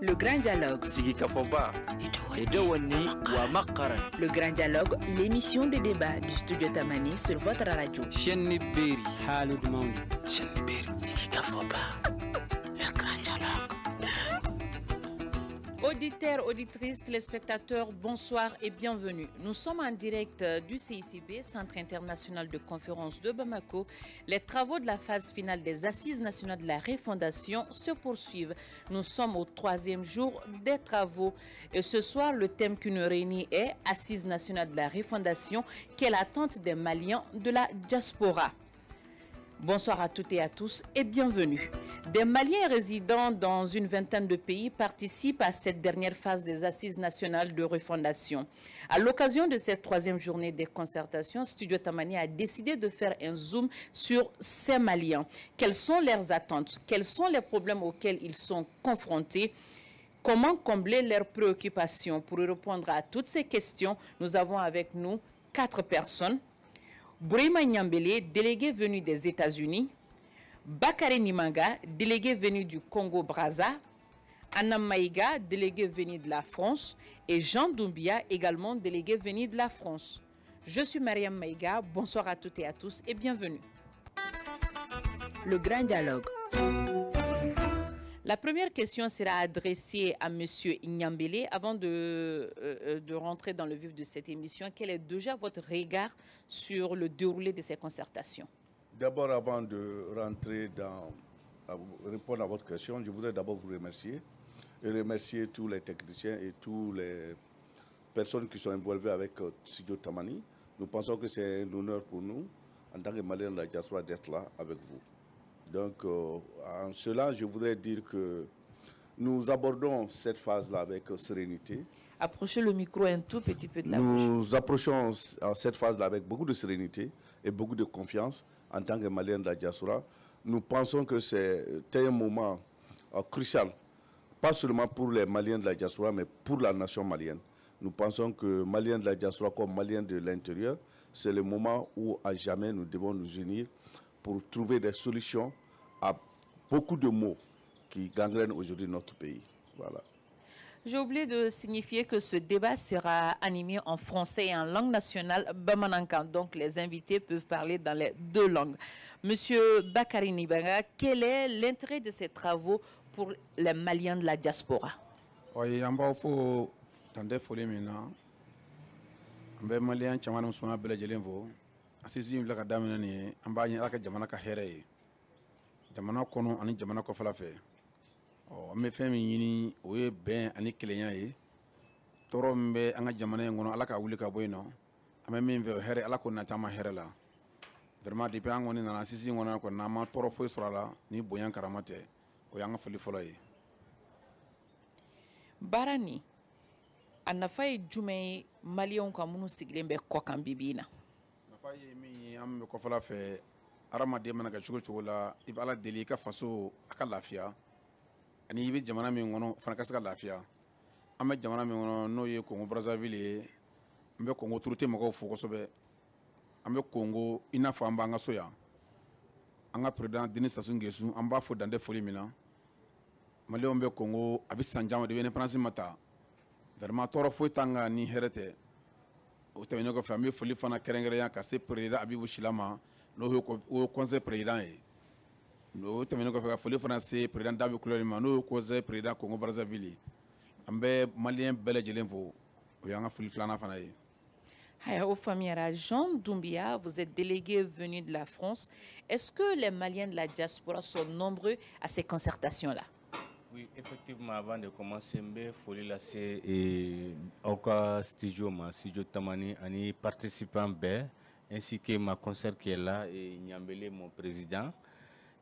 Le Grand Dialogue. Sigi Kafoba. Edouani Wamakaran. Le Grand Dialogue, l'émission de débat du studio Tamani sur votre radio. Chenni Beri. Haloud Maouli. Chenni Beri. Sigi Kafoba. Le Grand Dialogue. Auditeurs, auditrices, téléspectateurs, bonsoir et bienvenue. Nous sommes en direct du CICB, Centre international de conférence de Bamako. Les travaux de la phase finale des Assises nationales de la refondation se poursuivent. Nous sommes au 3e jour des travaux. Et ce soir, le thème qui nous réunit est Assises nationales de la refondation, quelle attente des Maliens de la diaspora. Bonsoir à toutes et à tous et bienvenue. Des Maliens résidant dans une vingtaine de pays participent à cette dernière phase des Assises nationales de refondation. À l'occasion de cette 3e journée des concertations, Studio Tamani a décidé de faire un zoom sur ces Maliens. Quelles sont leurs attentes? Quels sont les problèmes auxquels ils sont confrontés? Comment combler leurs préoccupations? Pour répondre à toutes ces questions, nous avons avec nous 4 personnes. Bourima Nyambele, délégué venu des États-Unis, Bakary Nimanga, délégué venu du Congo-Brazza, Anna Maïga, délégué venu de la France, et Jean Doumbia, également délégué venu de la France. Je suis Mariam Maïga, bonsoir à toutes et à tous et bienvenue. Le Grand Dialogue. La première question sera adressée à M. Nyambele. Avant de rentrer dans le vif de cette émission, quel est déjà votre regard sur le déroulé de ces concertations? D'abord, avant de rentrer répondre à votre question, je voudrais d'abord vous remercier et remercier tous les techniciens et toutes les personnes qui sont involvées avec Studio Tamani. Nous pensons que c'est un honneur pour nous, en tant que Maliens de la diaspora, d'être là avec vous. Donc, en cela, je voudrais dire que nous abordons cette phase-là avec sérénité. Approchez le micro un tout petit peu de la bouche. Nous approchons cette phase-là avec beaucoup de sérénité et beaucoup de confiance en tant que Maliens de la diaspora. Nous pensons que c'est un moment crucial, pas seulement pour les Maliens de la diaspora, mais pour la nation malienne. Nous pensons que Maliens de la diaspora comme Maliens de l'intérieur, c'est le moment où à jamais nous devons nous unir pour trouver des solutions à beaucoup de maux qui gangrènent aujourd'hui notre pays. Voilà. J'ai oublié de signifier que ce débat sera animé en français et en langue nationale bamanankan. Donc les invités peuvent parler dans les 2 langues. Monsieur Bakary Nimanga, quel est l'intérêt de ces travaux pour les Maliens de la diaspora? Oui, on va faire tendre folie maintenant. On va Maliens qui ont un peu de l'élément. Assisi une blague d'amener, on va y aller à Jamana Kahere. Jamana Kono, ani Jamana Kofalafe. On me fait mini, oui, ben, ani Kéléen. Torombe, anga Jamana, on a la Kaulika Bueno. A même Here, à la Konatama Herela. Vraiment, depuis on est dans la Sissi, on a un nama, Torofo Srala, ni Boyan Karamate, ou Yanga Folifoloy. Barani, Anafaye Jume, Malion Kamunu Siglembe Kokambibina. Faye mi am ko fala fe arama de manaka chugo la ibala deli ka faso aka lafiya ani ibe jamana mi ngono fana ka saka lafiya am jamana mi ngono no ye Congo Brazzaville mbe Congo turute mako foko sobe am Congo ina fa amba nga soya anga president Denis Sassou Nguesso amba fo dande foli mina male mbe Congo abi sanjama de indépendance mata vraiment toro fo tanga ni herete o tɛmɛnen kɔfɛ an bɛ foli fana kɛrɛnkɛrɛnya ka se président Abibu Silama n'o ye conseil président ye o tɛmɛnen kɔfɛ ka foli fana se président Dabi Kulibali ma n'o ye conseil président Congo Brazzaville an bɛ malien bɛɛ lajɛlen fo o y'an ka foli filanan fana ye. Au Famiera, Jean Doumbia, vous êtes délégué venu de la France. Est-ce que les Maliens de la diaspora sont nombreux à ces concertations-là? Oui, effectivement, avant de commencer, je voulais laisser au cas studio Tamani, ani participants B, ainsi que ma concert qui est là et Nyambele, mon président.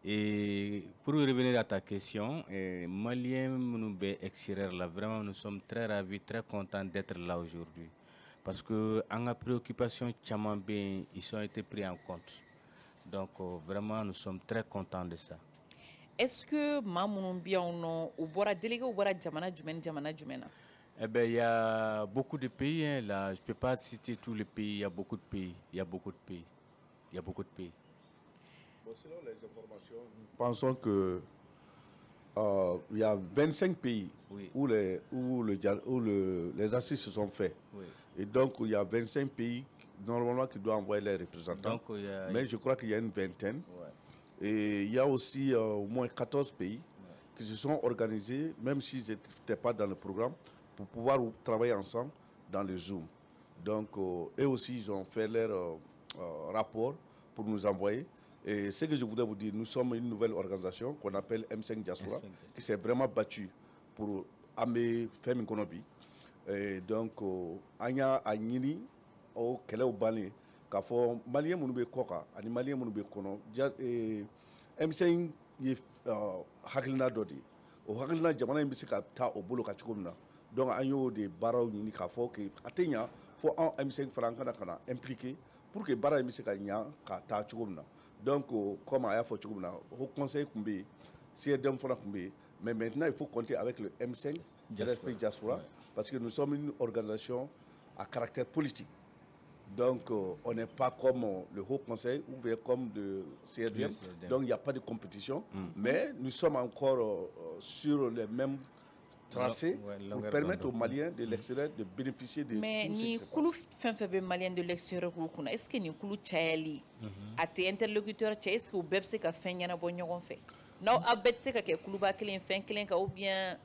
Et pour revenir à ta question, Malien Mounoube extérieur là, vraiment nous sommes très ravis, très contents d'être là aujourd'hui. Parce que en la préoccupation, ils ont été pris en compte. Donc vraiment nous sommes très contents de ça. Est-ce que Mamoumbia ou Bora délégué ou Bora Jamana Jumena? Eh bien, il y a beaucoup de pays hein, là. Je ne peux pas citer tous les pays. Il y a beaucoup de pays. Bon, selon les informations, nous pensons que il y a 25 pays où les assises se sont faits. Oui. Et donc, il y a 25 pays normalement qui doivent envoyer les représentants. Donc, mais je crois qu'il y a une vingtaine. Ouais. Et il y a aussi au moins 14 pays qui se sont organisés, même s'ils n'étaient pas dans le programme, pour pouvoir travailler ensemble dans le Zoom. Donc, eux aussi, ils ont fait leur rapport pour nous envoyer. Et ce que je voudrais vous dire, nous sommes une nouvelle organisation qu'on appelle M5 Diaspora, qui s'est vraiment battue pour amener Femme Konobi. Et donc, Anya Agnini, au Keleo Bani, k'a fɔ Malien minnu bɛ kɔ kan ani Malien minnu bɛ kɔnɔ, M5 ye hakilina dɔ de ye. O hakilina jamana in bɛ se ka taa o bolo kan cogo min na. Donc, an y'o de baaraw ɲini k'a fɔ que a tɛ ɲa fo an M5 fana an kana kana impliquer pour que baara in bɛ se ka ɲa ka taa cogo min na. Donc, comme a y'a fait, au conseil, CRDM, mais maintenant il faut compter avec le M5, Respect Diaspora, parce que nous sommes une organisation à caractère politique. Donc, on n'est pas comme le Haut Conseil ou comme le CRDM, donc il n'y a pas de compétition, mais nous sommes encore sur les mêmes tracés pour permettre aux Maliens de l'extérieur de bénéficier de mais ni kulu fenfebe Maliens de l'extérieur kuna est-ce que ni kulu chayali ate interlocuteur chay est-ce que ou bebse ka fenyana bo ñogon fe no abetse ka ke kulu ba kelen fen kelen ka ou bien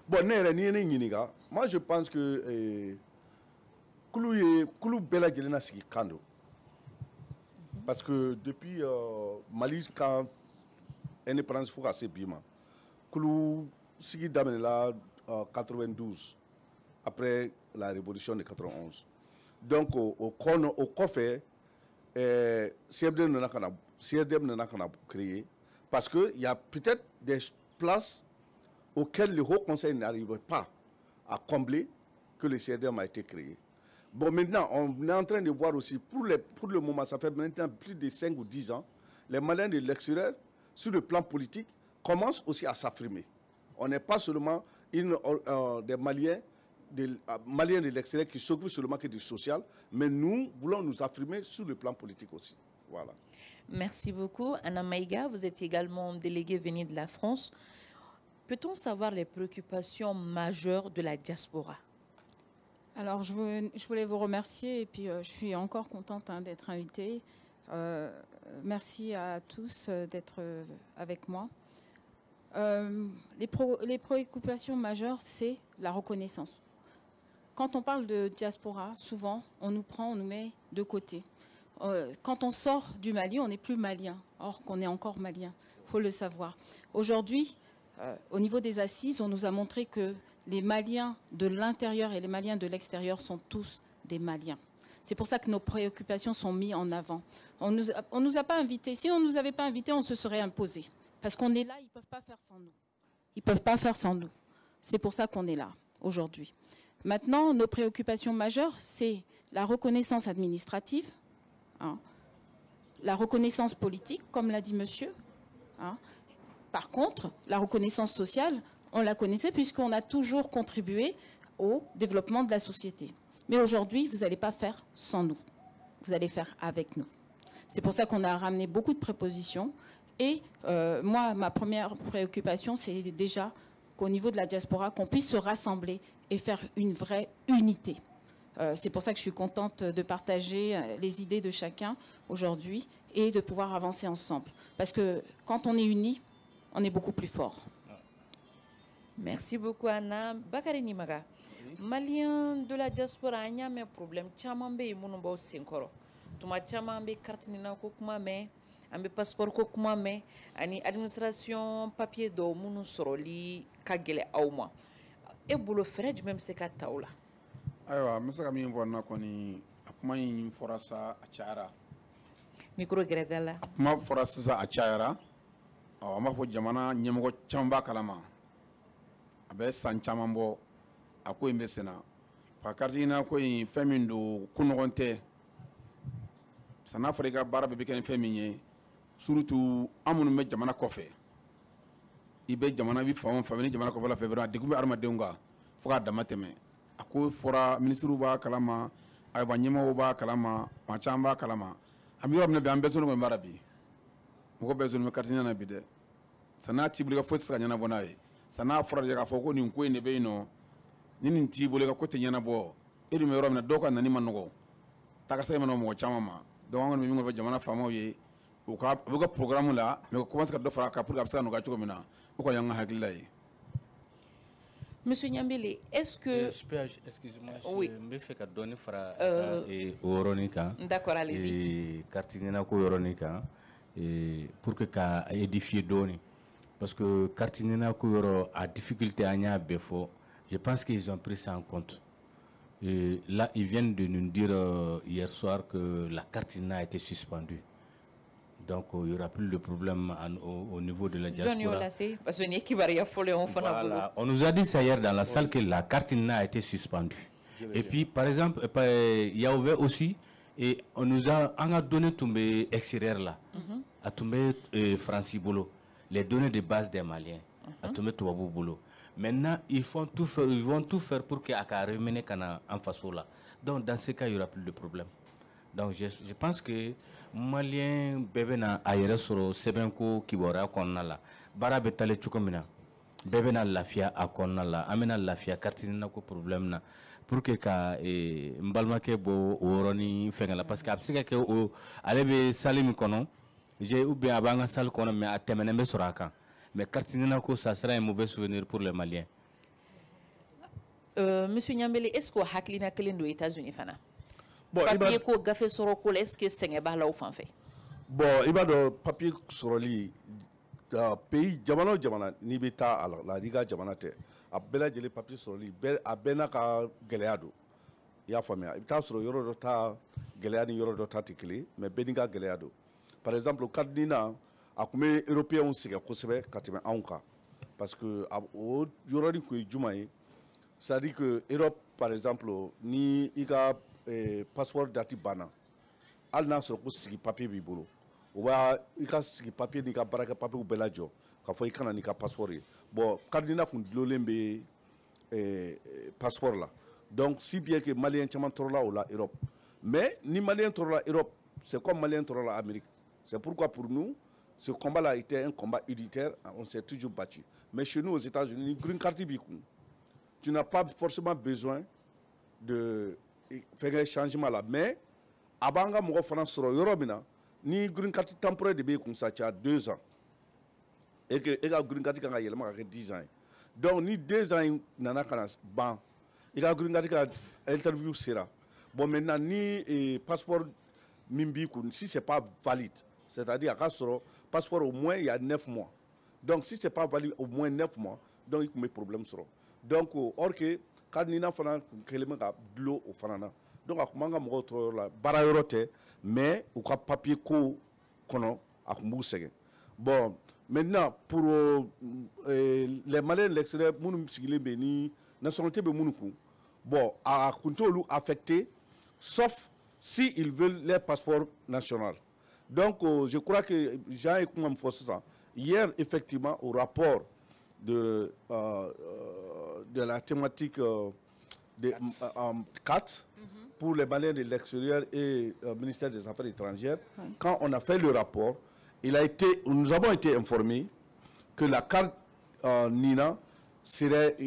bon ne ni ni ñiniga moi je pense que kulu bela jelena sigi kando parce que depuis Mali quand indépendance fo ka se bima kulu Sigi Damenela 92, après la révolution de 91. Donc, au COFE, CRDM n'a pas créé, parce qu'il y a peut-être des places auxquelles le Haut Conseil n'arrive pas à combler que le CRDM a été créé. Bon, maintenant, on est en train de voir aussi, pour le moment, ça fait maintenant plus de 5 ou 10 ans, les Maliens de l'extérieur, sur le plan politique, commencent aussi à s'affirmer. On n'est pas seulement des Maliens de l'extérieur qui s'occupent seulement que du social, mais nous voulons nous affirmer sur le plan politique aussi. Voilà. Merci beaucoup. Anna Maïga, vous êtes également déléguée venue de la France. Peut-on savoir les préoccupations majeures de la diaspora? Alors, je voulais vous remercier et puis je suis encore contente d'être invitée. Merci à tous d'être avec moi. Les préoccupations majeures, c'est la reconnaissance. Quand on parle de diaspora, souvent, on nous met de côté. Quand on sort du Mali, on n'est plus malien, or qu'on est encore malien. Il faut le savoir. Aujourd'hui, au niveau des assises, on nous a montré que les Maliens de l'intérieur et les Maliens de l'extérieur sont tous des Maliens. C'est pour ça que nos préoccupations sont mises en avant. On nous a pas invités. Si on ne nous avait pas invités, on se serait imposé. Parce qu'on est là, ils ne peuvent pas faire sans nous. Ils ne peuvent pas faire sans nous. C'est pour ça qu'on est là aujourd'hui. Maintenant, nos préoccupations majeures, c'est la reconnaissance administrative, hein, la reconnaissance politique, comme l'a dit monsieur. Hein. Par contre, la reconnaissance sociale, on la connaissait puisqu'on a toujours contribué au développement de la société. Mais aujourd'hui, vous n'allez pas faire sans nous. Vous allez faire avec nous. C'est pour ça qu'on a ramené beaucoup de prépositions. Et moi, ma première préoccupation, c'est déjà qu'au niveau de la diaspora, qu'on puisse se rassembler et faire une vraie unité. C'est pour ça que je suis contente de partager les idées de chacun aujourd'hui et de pouvoir avancer ensemble. Parce que quand on est unis, on est beaucoup plus fort. Merci beaucoup, Anna. Bakary Nimaga, Malien de la diaspora, il y a un problème. Tchamambe et Mounouba Senkoro. Tuma Tchamambe, Kartinina Koukma, mais. Ambe passeport ko kuma me ani administration papier do munu soroli ka gele awma e bolo fere jumem se ka tawla aywa mesa kam yin vonna koni akuma yin forasa a cara micro gredala akuma forasa a cara o ma fo jamana nyemgo chamba kalama abe san chamambo ako imbe sena pa kartina ko yin femindo kunogonte sana afrika barabe be ken feminye surtout amunu me jamana kɔfɛ i bɛ jamana bi fan fan ni jamana kɔfɛ la fɛ vraiment degun bɛ adamadenw kan fo k'a dama tɛmɛ a ko fɔra ministres b'a kalama ayiwa ɲɛmɔgɔw b'a kalama maa caman b'a kalama an bɛ yɔrɔ min na bi an bɛɛ sɔnni kɔni b'a la bi mɔgɔ bɛɛ sɔnni bɛ karitiɲɛ na bi dɛ sana t'i bolo i ka foyi tɛ se ka ɲɛnabɔ n'a ye san'a fɔra de k'a fɔ ko nin ko in de bɛ yen nɔ ni nin t'i bolo i ka ko tɛ ɲɛnabɔ e dun bɛ yɔrɔ min na dɔw ka nani ma nɔgɔ taakasɛ ma nɔgɔ mɔgɔ caman ma donc an kɔni bɛ min fɔ jamana faamaw ye u b'u ka programme la mais u commence ka dɔ fara a kan pour que a bɛ se ka nɔgɔya cogo min na o kɔni y'an ka hakilila ye. Monsieur Niambele, est-ce que... Excusez-moi, oui. je me fais donner fara au Ronika. D'accord, allez-y. Cartinena ko Ronika pour que ka édifier doni. Parce que Cartinena ko yoro a difficulté à nya befo. Je pense qu'ils ont pris ça en compte. Et là, ils viennent de nous dire hier soir que la Cartinena a été suspendue. Donc, il n'y aura plus de problème au niveau de la diaspora. Voilà. On nous a dit ça hier dans la salle que la Cartinena a été suspendue. Et puis, par exemple, il y a ouvert aussi, et on a donné tout mes extérieurs là, à tout mes Francis Bolo, les données de base des Maliens, à tout mes Touabou Bolo. Maintenant, ils vont tout faire pour qu'il y ait en face là. Donc, dans ce cas, il n'y aura plus de problème. Donc, je pense que Malien bébé na ayere soro sebenko kibora konna la bara betale chukomina bébé na lafia akonna la amena lafia kartina ko problème na pour que ka mbalma ke bo woroni fengala parce que absika ke o alebe salim kono j'ai ou bien abanga sal kono mais atemene be soraka mais kartina ko ça sera un mauvais souvenir pour les Maliens. Monsieur Niambele, est-ce que haklina kelendo États-Unis fana? Bon, papier ko gafe soro ko est-ce que c'est ba la ou fanfé? Bon, il va de papier soro li pays jamano jamana ni beta la liga jamana te a bela jeli papier soro li a bena ka geleado ya famia ita soro yoro do ta geleani yoro do ta tikili mais beninga geleado par exemple kadina akume européen siga kosebe katime anka parce que o yoro ni ko jumaye ça dit que Europe par exemple ni iga passeport dati bana al na sɔrɔ ko sigi papier b'i bolo o b'a i ka sigi papier n'i ka baara kɛ papier bɛɛ lajɔ k'a fɔ i kana n'i ka passeport ye bon cardinal kun dulonlen bɛ passeport la donc si bien que malien caman tɔɔrɔla o la Europe mais ni malien tɔɔrɔla Europe c'est comme malien tɔɔrɔla Amérique c'est pourquoi pour nous ce combat là était un combat unitaire on s'est toujours battu mais chez nous aux États-Unis ni green card b'i kun tu n'as pas forcément besoin de faire un changement là mais abanga mɔgɔ fana sɔrɔ yɔrɔ min na ni green card temporaire de bɛ kun sa tu as 2 ans et que e ka green card kan ka yɛlɛma ka kɛ 10 ans donc ni 2 ans nana kana ban i ka green card ka interview sera bon maintenant ni passeport min b'i kun si c'est pas valide c'est-à-dire a ka sɔrɔ passeport au moins il y a 9 mois donc si c'est pas valide au moins 9 mois donc il kun bɛ problème sɔrɔ donc or que Kadina fana keleme ka dulo o fana na donc a kuma nga mɔgɔw tɔɔrɔ la baara yɔrɔ tɛ mais u ka papier ko kɔnɔ a kun b'u sɛgɛn bon maintenant pour les Maliens de l'extérieur minnu sigilen bɛ ni nationalité bɛ minnu kun bon a kun t'olu affecté sauf si ils veulent leur passeport national donc je crois que Jean ye kuma min fɔ sisan hier effectivement au rapport de la thématique de 4 pour les Maliens de l'extérieur et ministère des Affaires étrangères. Oui. Quand on a fait le rapport, nous avons été informés que la carte Nina serait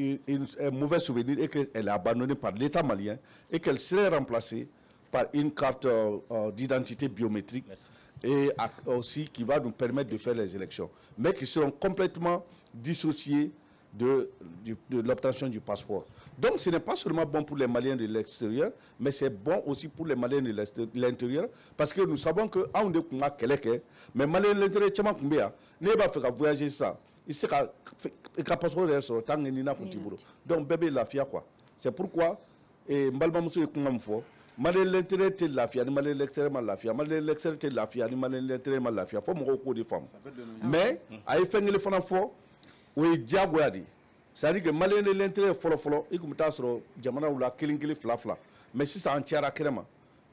un mauvais souvenir et qu'elle est abandonnée par l'État malien et qu'elle serait remplacée par une carte d'identité biométrique. Merci. Et aussi qui va nous permettre de faire les élections, mais qui seront complètement dissociés de l'obtention du passeport. Donc ce n'est pas seulement bon pour les Maliens de l'extérieur, mais c'est bon aussi pour les Maliens de l'intérieur, parce que nous savons que on de kuma keleke, mais Maliens de l'intérieur chama kumbea, ne ba faire voyager ça, il sait qu'un passeport est sur tant nina kuntiburo. Donc bébé la fia quoi. C'est pourquoi et mbalma muso kuma mfo Maliens de l'intérieur te la fia, Maliens de l'extérieur mal la fia, Maliens de l'extérieur te la fia, Maliens de l'intérieur mal la fia. Faut mon ko de femmes. Mais ay fengele fana fo oui diagoya di c'est-à-dire que Malien de l'intérieur folo i kun bɛ taa sɔrɔ jamana la kelen fila mais sisan an cayara kɛnɛ ma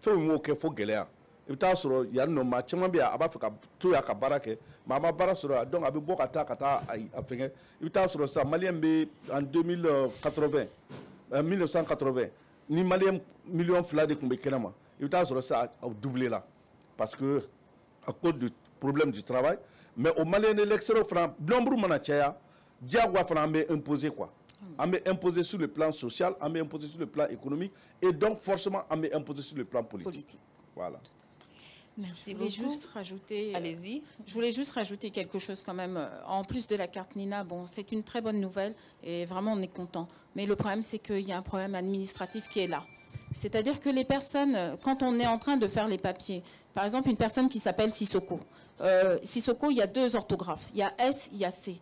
fɛn min m'o kɛ fo gɛlɛya i bɛ taa sɔrɔ yan nɔ maa caman bɛ yan a b'a fɛ ka to yan ka baara kɛ mais a ma baara sɔrɔ donc a bɛ bɔ ka taa a fɛngɛ i bɛ taa sɔrɔ sisan Malien bɛ en 1980 ni Malien million 2 de kun bɛ kɛnɛ ma i bɛ taa sɔrɔ sisan a doublé la parce que à cause du problème du travail mais au Malien de l'extérieur, nombre manachaya, diagwa fana amé imposé quoi. Amé imposé sur le plan social, amé imposé sur le plan économique, et donc forcément amé imposé sur le plan politique. Voilà. Merci beaucoup. Allez-y. Je voulais juste rajouter quelque chose quand même. En plus de la carte Nina, bon, c'est une très bonne nouvelle et vraiment on est content. Mais le problème, c'est qu'il y a un problème administratif qui est là. C'est-à-dire que les personnes, quand on est en train de faire les papiers, par exemple une personne qui s'appelle Sissoko. Sissoko, il y a 2 orthographes. Il y a S, il y a C.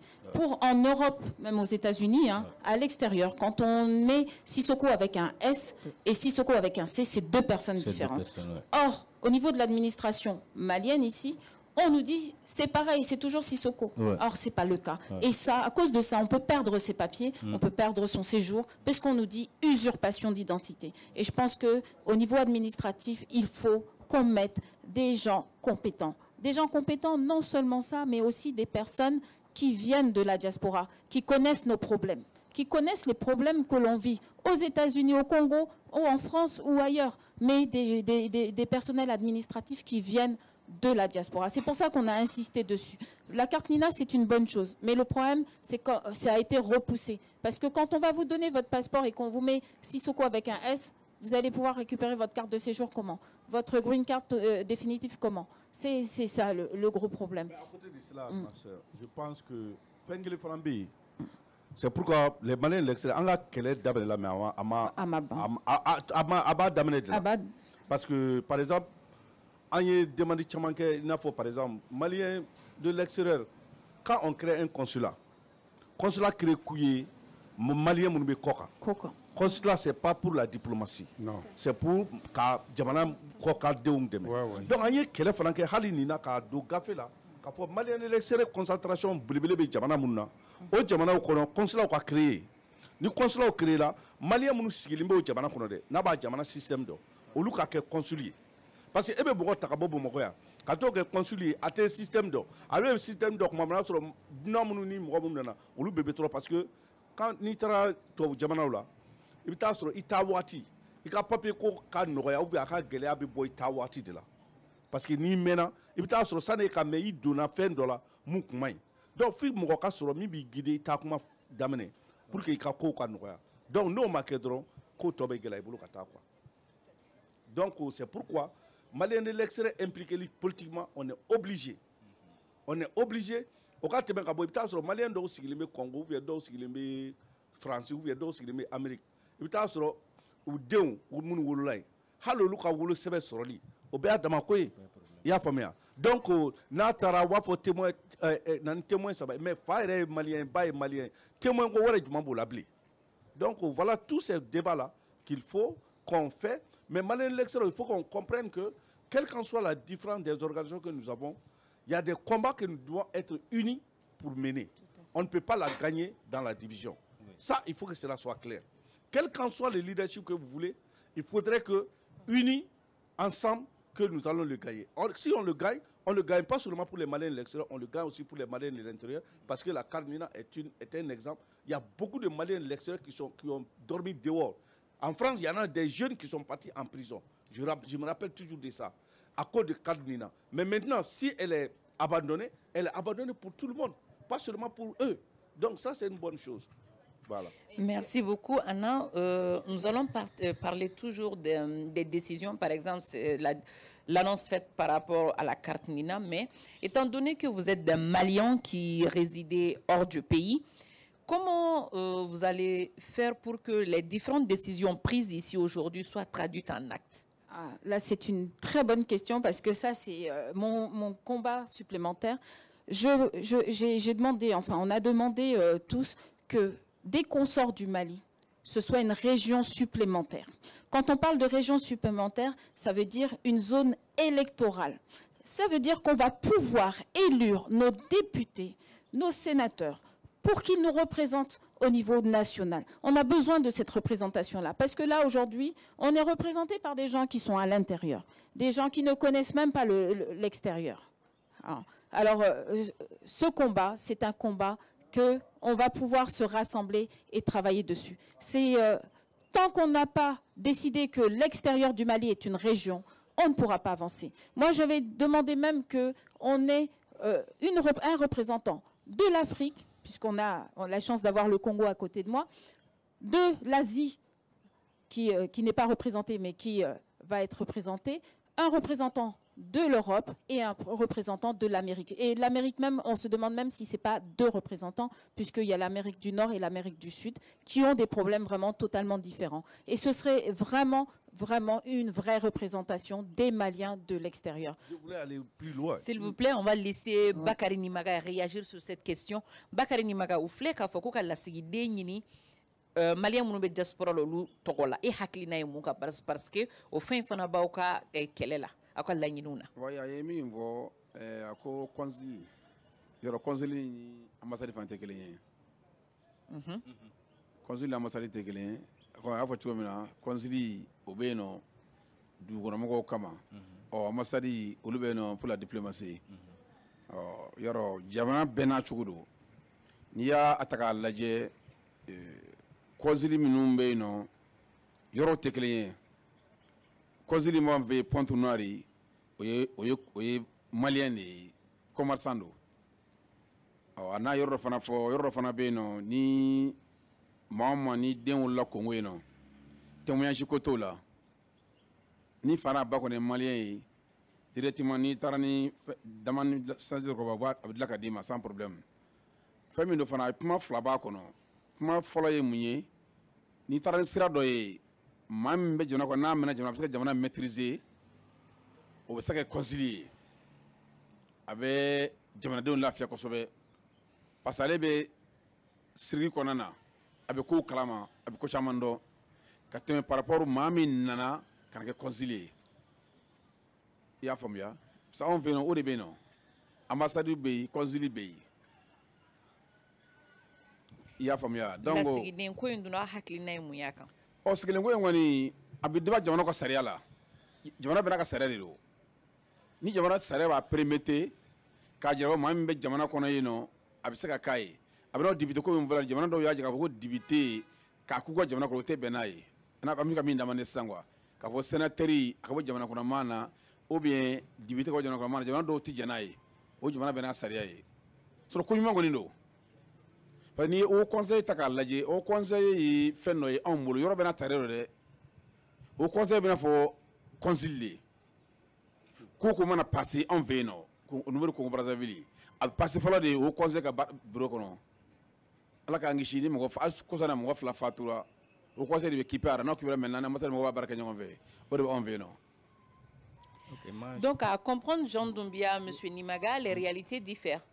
En Europe, même aux États-Unis, hein, à l'extérieur, quand on met Sissoko avec un S et Sissoko avec un C, c'est 2 personnes différentes. Or, au niveau de l'administration malienne ici, on nous dit c'est pareil, c'est toujours Sissoko. Ouais. Or, ce n'est pas le cas. Ouais. Et ça, à cause de ça, on peut perdre ses papiers, on peut perdre son séjour, parce qu'on nous dit usurpation d'identité. Et je pense qu'au niveau administratif, il faut qu'on mette des gens compétents. Des gens compétents, non seulement ça, mais aussi des personnes qui viennent de la diaspora, qui connaissent nos problèmes, qui connaissent les problèmes que l'on vit aux États-Unis, au Congo, ou en France ou ailleurs, mais des personnels administratifs qui viennent de la diaspora. C'est pour ça qu'on a insisté dessus. La carte Nina, c'est une bonne chose, mais le problème, c'est que ça a été repoussé. Parce que quand on va vous donner votre passeport et qu'on vous met Sissoko avec un S, vous allez pouvoir récupérer votre carte de séjour comment? Votre green card définitive comment? C'est ça le gros problème. Mais à côté de cela, ma soeur, je pense que Fengele Farambi, c'est pourquoi les Maliens de l'extérieur, on a quel est d'abord là, mais parce que, par exemple, on a demandé par exemple, Maliens de l'extérieur, quand on crée un consulat crée couillé, Malien mounbe koka. Consulat, ce n'est pas pour la diplomatie. Non. C'est pour que Djamana koka deung deme. Donc, on a quel est franque halinina ka do gafé là. Quand faut Malien de l'extérieur concentration blibelebe Djamana mouna. Au Djamana au consulat a créé. Ni consulat a créé là, Malien mounou sigilimbe au Djamana konode. Naba Djamana système do. Au luka ke consulier. Parce que ebe beaucoup takabo mokoya. Quand on est consulier, à tes système d'eau, alors le système d'eau, comme on a sur le nom ni moi ou le bébé trop parce que quand ni tara to jamana là, il t'a sur itawati, il a papier ko kan noya ou bien ka gele abi boy itawati de là. Parce que ni mena, il t'a sur ça n'est qu'à me y donner fin de là, moukmai. Donc fi mo ka sur mi bi guider ta kuma d'amener pour que il ka ko kan noya. Donc nous makedron ko to be gele bulu kata quoi. Donc c'est pourquoi Maliens de l'extérieur impliqués politiquement, on est obligé. On est obligé. Au cas où les Maliens de le Congo, ou le France, ou le Amérique, ils sont ou deux ou moun wulai. Halo luka wulu sebe soroli. Obéa damakoye. Ya famia. Donc na tara wa fo témoin nan témoin ça mais faire malien bail malien témoin ko wara djuma bo labli. Donc voilà tous ces débats là qu'il faut qu'on fait. Mais Maliens de l'extérieur, il faut qu'on comprenne que, quelle qu'en soit la différence des organisations que nous avons, il y a des combats que nous devons être unis pour mener. On ne peut pas la gagner dans la division. Oui. Ça, il faut que cela soit clair. Quel qu'en soit le leadership que vous voulez, il faudrait que, unis, ensemble, que nous allons le gagner. Or, si on le gagne pas seulement pour les Maliens de l'extérieur, on le gagne aussi pour les Maliens de l'intérieur, parce que la Carnina est un exemple. Il y a beaucoup de Maliens de l'extérieur qui ont dormi dehors. En France, il y en a des jeunes qui sont partis en prison. Je me rappelle toujours de ça, à cause de Kadnina. Mais maintenant, si elle est abandonnée pour tout le monde, pas seulement pour eux. Donc ça, c'est une bonne chose. Voilà. Merci beaucoup, Anna. Nous allons parler toujours des décisions, par exemple, l'annonce faite par rapport à la carte Nina. Mais étant donné que vous êtes des Maliens qui résidaient hors du pays, comment vous allez faire pour que les différentes décisions prises ici aujourd'hui soient traduites en actes? Là, c'est une très bonne question parce que ça, c'est mon combat supplémentaire. J'ai demandé, enfin, on a demandé tous que dès qu'on sort du Mali, ce soit une région supplémentaire. Quand on parle de région supplémentaire, ça veut dire une zone électorale. Ça veut dire qu'on va pouvoir élire nos députés, nos sénateurs, pour qu'ils nous représentent au niveau national. On a besoin de cette représentation-là, parce que là, aujourd'hui, on est représenté par des gens qui sont à l'intérieur, des gens qui ne connaissent même pas l'extérieur. Alors, ce combat, c'est un combat qu'on va pouvoir se rassembler et travailler dessus. Tant qu'on n'a pas décidé que l'extérieur du Mali est une région, on ne pourra pas avancer. Moi, j'avais demandé même qu'on ait un représentant de l'Afrique, puisqu'on a la chance d'avoir le Congo à côté de moi, de l'Asie, qui n'est pas représenté, mais qui va être représenté, un représentant de l'Europe et un représentant de l'Amérique. Et l'Amérique même, on se demande même si ce n'est pas 2 représentants, puisqu'il y a l'Amérique du Nord et l'Amérique du Sud, qui ont des problèmes vraiment totalement différents. Et ce serait vraiment une vraie représentation des Maliens de l'extérieur. Je voulais aller plus loin. S'il vous plaît, on va laisser Bakary Nimaga réagir sur cette question. Bakary Nimaga, vous voulez qu'il faut que la sigide Malien munube diaspora lolu togola e haklina e muka parce que au fin fana bawka kelela akwa la nyinuna wa ya yemi mvo ako konzi yoro konzili ni ambassade fante kelen konzili ambassade te kelen ko afa chomina konzili obeno du gonomo kama o ambassade olubeno pour la diplomatie yoro jamana bena chugudo niya ataka laje kozili minnu bɛ yen nɔ yɔrɔ tɛ kelen ye kozili min bɛ pɔntu nɔri o ye maliyɛn de ye commerçant don a n'a yɔrɔ dɔ fana fɔ yɔrɔ dɔ fana bɛ yen nɔ ni maa o maa ni den wolola kongo yen nɔ témoignage ko t'o la ni fara ba kɔni ye maliyɛn ye directement n'i taara ni demande sans kɔrɔba a bɛ dilan ka d'i ma sans problème fɛn min don fana kuma fila b'a kɔnɔ kuma fɔlɔ ye mun ye n'i taara ni sira dɔ ye maa min bɛ jamana kɔnɔ n'a mɛnna jamana a bɛ se ka jamana maîtriser o bɛ se ka kɛ conseiller ye a bɛ jamanadenw lafiya kosɛbɛ parce que ale bɛ sirili kɔnɔna na a bɛ kow kalama a bɛ ko caman dɔn ka tɛmɛ par rapport maa min nana ka na kɛ conseiller ye i y'a faamuya parce que anw fɛ yen nɔ o de bɛ yen nɔ ambassade bɛ yen conseiller bɛ yen. I y'a faamuya donc la sigiden ko in dun hakilina ye mun y'a kan sigilen ko in kɔni a bɛ diba jamana ka sariya la jamana bɛna ka sariya de don ni jamana sariya b'a permettre k'a jira maa min bɛ jamana kɔnɔ yen nɔ a bɛ se ka k'a ye a bɛ n'o député ko min fɔla jamana dɔw y'a jira k'a fɔ ko député k'a k'u ka jamana kɔnɔ o tɛ bɛn n'a ye n'a bɛ ka min damande sisan quoi k'a fɔ sénateur a ka bɔ jamana kɔnɔ maa na ou bien député ka bɔ jamana kɔnɔ maa na jamana dɔw tɛ jɛn n'a ye o jamana bɛ n'a sariya ye sɔrɔ ko ɲuman kɔni don. Parce que ni o conseil ta k'a lajɛ o conseil ye fɛn dɔ ye anw bolo yɔrɔ bɛɛ n'a tare don dɛ o conseil bɛna fɔ consul de ko ko mana passer anw fɛ yen nɔ au niveau de Congo Brazzaville a bɛ passer fɔlɔ de o conseil ka bureau kɔnɔ ala k'an kisi ni mɔgɔ kɔsɔn na mɔgɔ 2 fatura o conseil de bɛ kiper ara n'aw kipera maintenant ambassade mɔgɔw b'a baara kɛ ɲɔgɔn fɛ o de bɛ anw fɛ yen nɔ. Donc à comprendre Jean Doumbia, Monsieur Nimaga, les réalités diffèrent.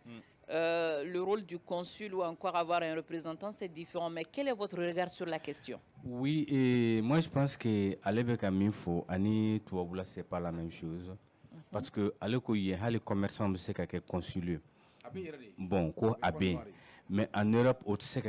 Le rôle du consul ou encore avoir un représentant, c'est différent. Mais quel est votre regard sur la question? Oui, et moi je pense que Alebek Aminfo, Ani Touaboula, c'est pas la même chose. Parce que Aleko y a les commerçants, c'est qu'un consul. Bon, quoi, abé. Mais en Europe, on sait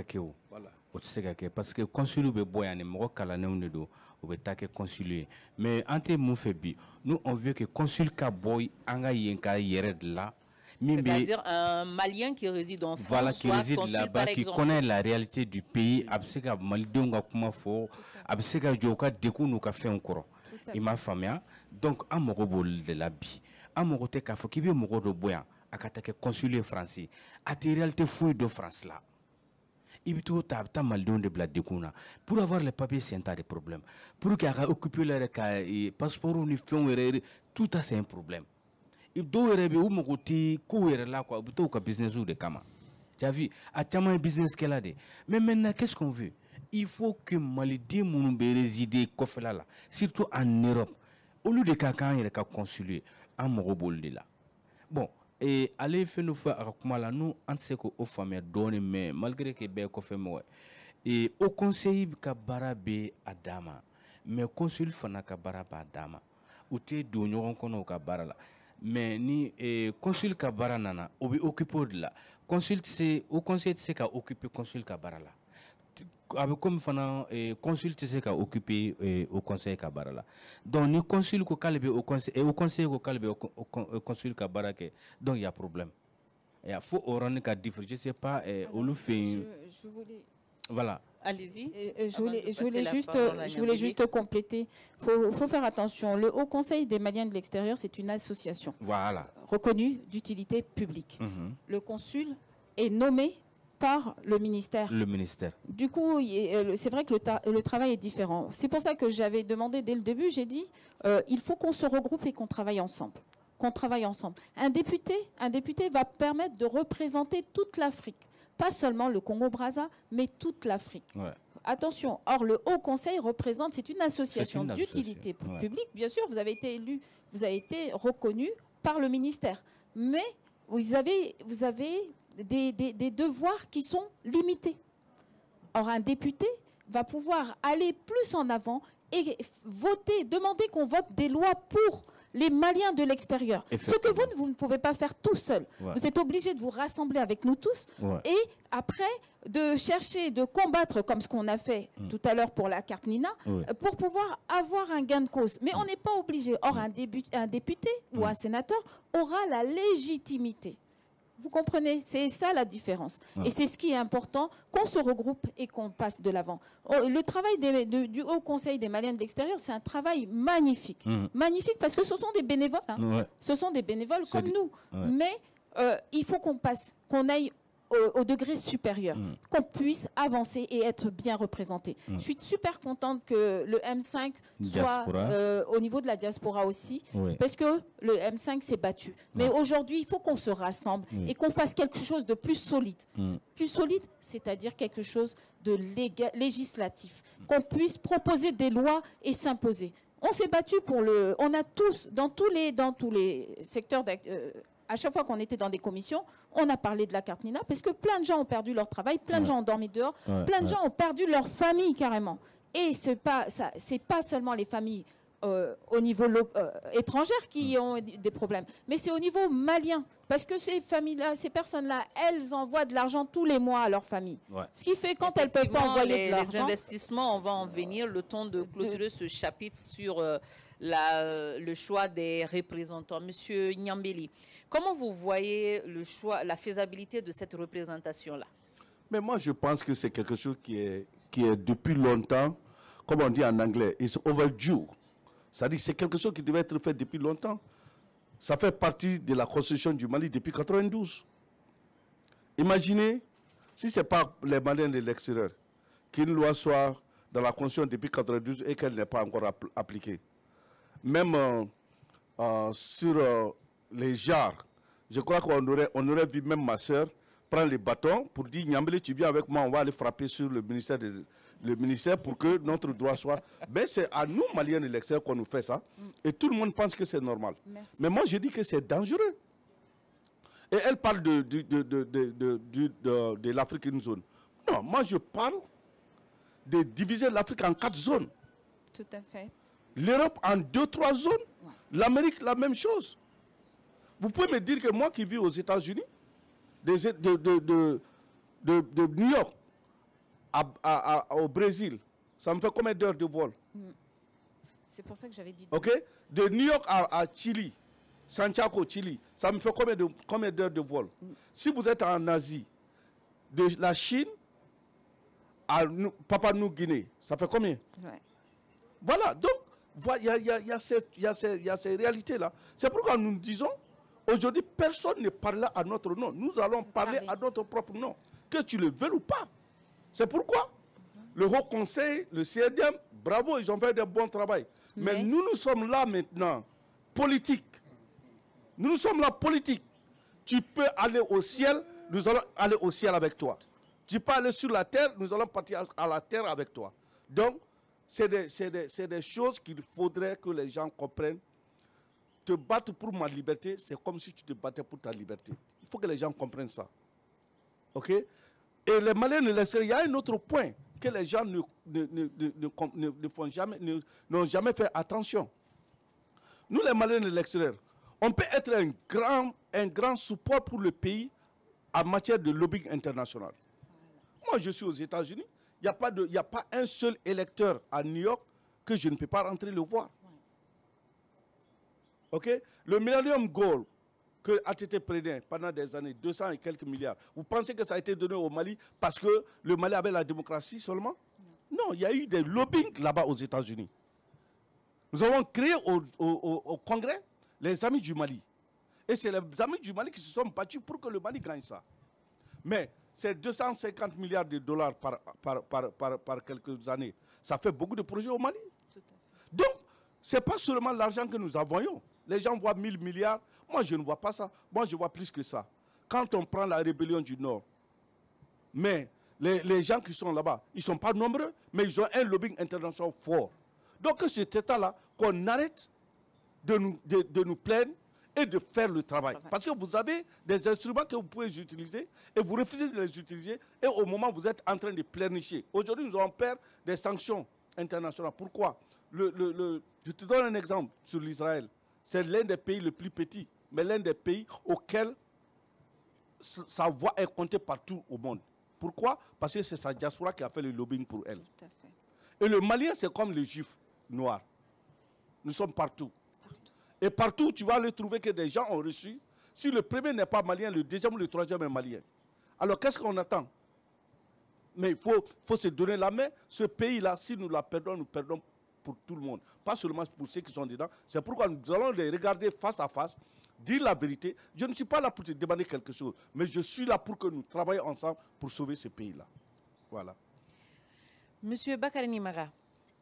qu'un parce que consul, be boy, ane moko kalane unedo, ou be take consul. Mais ante moufebi, nous on veut que consul ka boy, anga yenka yered là. C'est-à-dire un Malien qui réside en France, voilà, qui réside là-bas, qui connaît la réalité du pays, abseka malidonga kuma fo, abseka joka deku nous ka fait encore. Il m'a famille. Donc amoro bol de la bi, amoro te ka fo ki be moro do boya, akatake consulat français. A te réalité fouille de France là. Ibito ta malidon de bla dekuna. Pour avoir les papiers, c'est un des problèmes. Pour qu'il a occupé le passeport ou ni fait tout ça c'est un problème. Il doit y avoir un côté là quoi, business ou de kama. Tu as vu, à un business qu'elle a dit. Mais maintenant, qu'est-ce qu'on veut? Il faut que Malidi Mounoube réside là, surtout en Europe. Au lieu de quelqu'un il est consulé, à Morobol là. Bon, et allez faire nous faire à nous, on sait qu'au famille donne, mais malgré que bien qu'on fait moi. Et au conseil Kabarabe Adama, mais consul Fana Kabaraba Adama, ou t'es d'union qu'on a au Kabarala. Mais ni consul Kabara nana obi occupé de là consul c'est au conseil c'est qu'a occupé consul Kabara là avec comme fana consul c'est qu'a occupé au conseil Kabara là donc ni consul ko kalbe au conseil et au conseil ko kalbe au consul Kabara que donc il y a problème il faut oran ka differ je sais pas au le fait je voulais Voilà. Allez-y. Je voulais juste compléter. Il faut faire attention. Le Haut Conseil des Maliens de l'extérieur, c'est une association reconnue d'utilité publique. Le consul est nommé par le ministère. Du coup, c'est vrai que le travail est différent. C'est pour ça que j'avais demandé dès le début, j'ai dit, il faut qu'on se regroupe et qu'on travaille ensemble. Un député va permettre de représenter toute l'Afrique. Pas seulement le Congo-Brazza, mais toute l'Afrique. Ouais. Attention, or le Haut Conseil représente, c'est une association d'utilité publique. Bien sûr, vous avez été élu, vous avez été reconnu par le ministère. Mais vous avez des devoirs qui sont limités. Or, un député va pouvoir aller plus en avant et voter, demander qu'on vote des lois pour les Maliens de l'extérieur. Ce que vous ne pouvez pas faire tout seul. Ouais. Vous êtes obligé de vous rassembler avec nous tous et après de chercher, de combattre comme ce qu'on a fait tout à l'heure pour la carte Nina pour pouvoir avoir un gain de cause. Mais on n'est pas obligé. Or, un député ou un sénateur aura la légitimité. Vous comprenez? C'est ça la différence. Ouais. Et c'est ce qui est important, qu'on se regroupe et qu'on passe de l'avant. Le travail du Haut Conseil des Maliens de l'extérieur, c'est un travail magnifique. Magnifique parce que ce sont des bénévoles. Hein. Ce sont des bénévoles comme nous. Mais il faut qu'on passe, qu'on aille au degré supérieur, qu'on puisse avancer et être bien représenté. Je suis super contente que le M5 soit au niveau de la diaspora aussi, parce que le M5 s'est battu. Mais aujourd'hui, il faut qu'on se rassemble et qu'on fasse quelque chose de plus solide. Plus solide, c'est-à-dire quelque chose de législatif, qu'on puisse proposer des lois et s'imposer. On s'est battu pour le... On a tous, dans tous les secteurs à chaque fois qu'on était dans des commissions, on a parlé de la carte Nina parce que plein de gens ont perdu leur travail, plein de gens ont dormi dehors, plein de gens ont perdu leur famille carrément. Et c'est pas seulement les familles au niveau étrangère qui ont des problèmes, mais c'est au niveau malien. Parce que ces familles-là, ces personnes-là, elles envoient de l'argent tous les mois à leur famille. Ce qui fait quand elles ne peuvent pas envoyer de l'argent... Les investissements, on va en venir, le temps de clôturer ce chapitre sur le choix des représentants. Monsieur Nyambeli, comment vous voyez le choix, la faisabilité de cette représentation-là? Mais moi, je pense que c'est quelque chose qui est depuis longtemps, comme on dit en anglais, it's overdue. C'est-à-dire c'est quelque chose qui devait être fait depuis longtemps. Ça fait partie de la constitution du Mali depuis 1992. Imaginez, si ce n'est pas les Maliens de l'extérieur, qu'une loi soit dans la constitution depuis 1992 et qu'elle n'est pas encore appliquée. Même sur les jarres, je crois qu'on aurait vu même ma soeur prendre les bâtons pour dire « Nyambeli, tu viens avec moi, on va aller frapper sur le ministère pour que notre droit soit... » Mais c'est à nous, Maliens de l'extérieur, qu'on nous fait ça. Et tout le monde pense que c'est normal. Merci. Mais moi, je dis que c'est dangereux. Et elle parle de l'Afrique une zone. Non, moi, je parle de diviser l'Afrique en 4 zones. Tout à fait. L'Europe en 2-3 zones. Ouais. L'Amérique, la même chose. Vous pouvez me dire que moi qui vis aux États-Unis, de New York au Brésil, ça me fait combien d'heures de vol? C'est pour ça que j'avais dit... Ok. De New York à Chili, Santiago, Chili, ça me fait combien d'heures de vol? Si vous êtes en Asie, de la Chine à Papua-Nouvelle-Guinée, ça fait combien? Voilà. Donc, il y a ces réalités-là. C'est pourquoi nous disons, aujourd'hui, personne ne parle à notre nom. Nous allons parler à notre propre nom, que tu le veuilles ou pas. C'est pourquoi le Haut Conseil, le CNDM, bravo, ils ont fait de bon travail. Mais nous sommes là maintenant, politique. Nous sommes là, politique. Tu peux aller au ciel, nous allons aller au ciel avec toi. Tu peux aller sur la terre, nous allons partir à la terre avec toi. Donc, c'est des choses qu'il faudrait que les gens comprennent. Te battre pour ma liberté, c'est comme si tu te battais pour ta liberté. Il faut que les gens comprennent ça. OK? Et les Maliens de l'extérieur, il y a un autre point que les gens n'ont jamais fait attention. Nous, les Maliens de l'extérieur, on peut être un grand support pour le pays en matière de lobbying international. Moi, je suis aux États-Unis. Il n'y a pas un seul électeur à New York que je ne peux pas rentrer le voir. OK? Le Millennium Goal que ATT prenait pendant des années, 200 et quelques milliards, vous pensez que ça a été donné au Mali parce que le Mali avait la démocratie seulement? Non, il y a eu des lobbying là-bas aux États-Unis. Nous avons créé au Congrès les Amis du Mali. Et c'est les Amis du Mali qui se sont battus pour que le Mali gagne ça. Mais c'est 250 milliards de dollars par quelques années. Ça fait beaucoup de projets au Mali. Donc, ce n'est pas seulement l'argent que nous envoyons. Les gens voient 1000 milliards. Moi, je ne vois pas ça. Moi, je vois plus que ça. Quand on prend la rébellion du Nord, mais les gens qui sont là-bas, ils ne sont pas nombreux, mais ils ont un lobbying international fort. Donc, cet État-là, qu'on arrête de nous plaindre et de faire le travail. Parce que vous avez des instruments que vous pouvez utiliser et vous refusez de les utiliser et au moment où vous êtes en train de pleurnicher. Aujourd'hui, nous avons peur des sanctions internationales. Pourquoi? Je te donne un exemple sur l'Israël. C'est l'un des pays les plus petits, mais l'un des pays auxquels sa voix est comptée partout au monde. Pourquoi? Parce que c'est sa diaspora qui a fait le lobbying pour elle. Tout à fait. Et le Malien, c'est comme les Juifs noirs. Nous sommes partout. Et partout, tu vas aller trouver que des gens ont reçu. Si le premier n'est pas malien, le deuxième ou le troisième est malien. Alors, qu'est-ce qu'on attend? Mais il faut se donner la main. Ce pays-là, si nous la perdons, nous perdons pour tout le monde. Pas seulement pour ceux qui sont dedans. C'est pourquoi nous allons les regarder face à face, dire la vérité. Je ne suis pas là pour te demander quelque chose, mais je suis là pour que nous travaillions ensemble pour sauver ce pays-là. Voilà. Monsieur Bakary Nimaga,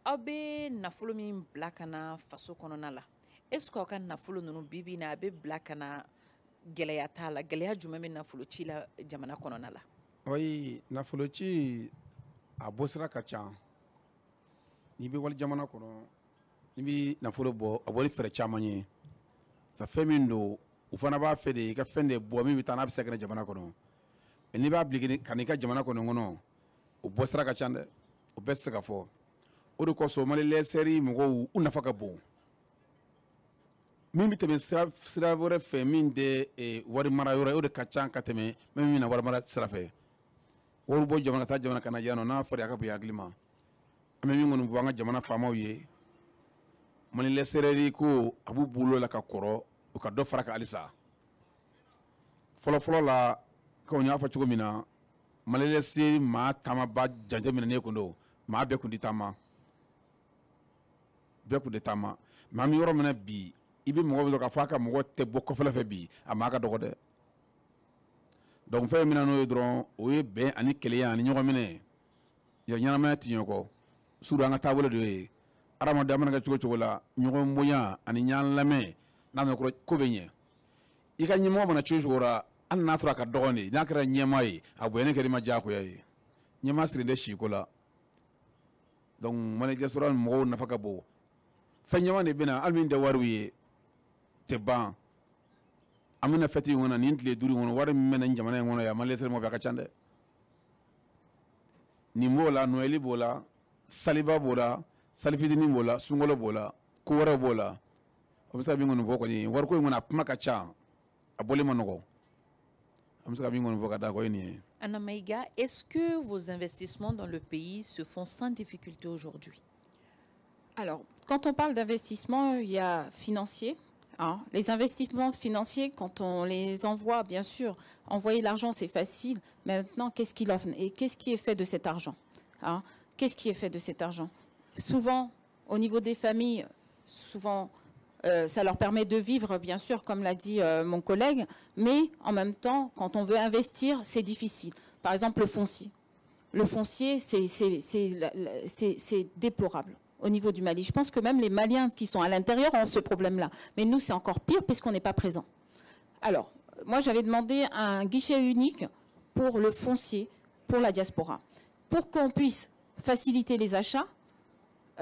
abe nafolo min bila kana faso kɔnɔna la. Est-ce que ka nafolo nunu bibi na abe bila kana gɛlɛya t'a la? Gɛlɛya jumɛn bɛ nafolo ci la jamana kɔnɔna la? Oui, nafolo ci a bɔ sira ka ca. N'i bɛ wali jamana kɔnɔ, n'i bɛ nafolo bɔ, a bɔli fɛɛrɛ caman ye. Sa fɛn min don, u fana b'a fɛ de i ka fɛn de bɔ min bɛ taa n'a bɛ se ka kɛnɛ jamana kɔnɔ. N'i b'a biliki ka n'i ka jamana kɔnɔ, o bɔ sira ka ca dɛ. O bɛɛ tɛ se ka fɔ. O de kosɔn Malilɛsɛri mɔgɔw u nafa ka bon. Min bɛ tɛmɛ sira wɛrɛ fɛ min tɛ wari mara yɔrɔ ye, o de ka ca ka tɛmɛ min bɛ na wari mara sira fɛ. Wari bɔ jamana ka taa jamana ka na yan nɔ n'a fɔra a ka bon i hakili ma. An bɛ min kɔni fɔ an ka jamana faamaw ye, Malilɛsɛri ko a b'u bolo la ka kɔrɔ u ka dɔ fara kan halisa. Fɔlɔfɔlɔ la, comme n y'a fɔ cogo min na, Malilɛsɛri maa taamaba jateminɛnen kun don, maa bɛɛ kun tɛ taama. Bɛɛ kun tɛ taama. Mais an bɛ yɔrɔ min na bi, i bɛ mɔgɔ min dɔn k'a fɔ a ka mɔgɔ tɛ bɔ kɔfɛla fɛ bi, a maa ka dɔgɔ dɛ. Donc fɛn min na n'o ye dɔrɔn, o ye bɛn ani kelenya ani ɲɔgɔn minɛ. Yɔrɔ ɲɛnamaya tɛ ɲɛ kɔ. Surtout an ka taabolo de ye. Adamaden mana kɛ cogo cogo la, ɲɔgɔn bonya ani ɲɔgɔn lamɛn n'a nana ko bɛ ɲɛ. I ka ɲɛmɔgɔ mana cogo cogo la, hali n'a tora a ka dɔgɔn de, n'a kɛra ɲɛmaa ye, a bonyani kɛra i ma diyagoya ye. Ɲɛmaa sirilen tɛ siko la. Donc Malilɛsɛri mɔgɔw nafa ka bon. Fɛn ɲɛma de bɛ na, hali min tɛ wariw ye, tɛ ban. An bɛna fɛti in kɔnɔ, nin tile 5 in kɔnɔ, wari min bɛ na jamana in kɔnɔ yan, Malilɛsɛri mɔfɛ a ka ca dɛ. Nin b'o la, Noël b'o la, saliba b'o la, sali fitinin b'o la, sunkalo b'o la, ko wɛrɛw b'o la. O bɛ se ka min kɔni fɔ kɔni, wariko in kɔni a kuma ka ca, a bɔli ma nɔgɔ. An bɛ se ka min kɔni fɔ ka da kɔ ye nin ye. Anna Maïga, est-ce que vos investissements dans le pays se font sans difficulté aujourd'hui? Alors, quand on parle d'investissement, il y a financier. Hein. Les investissements financiers, quand on les envoie, bien sûr, envoyer l'argent, c'est facile. Maintenant, qu'est-ce qu'il offre et qu'est-ce qui est fait de cet argent? Hein. Qu'est-ce qui est fait de cet argent? Souvent, au niveau des familles, souvent, ça leur permet de vivre, bien sûr, comme l'a dit mon collègue, mais en même temps, quand on veut investir, c'est difficile. Par exemple, le foncier. Le foncier, c'est déplorable au niveau du Mali. Je pense que même les Maliens qui sont à l'intérieur ont ce problème-là. Mais nous, c'est encore pire puisqu'on n'est pas présent. Alors, moi, j'avais demandé un guichet unique pour le foncier, pour la diaspora, pour qu'on puisse faciliter les achats,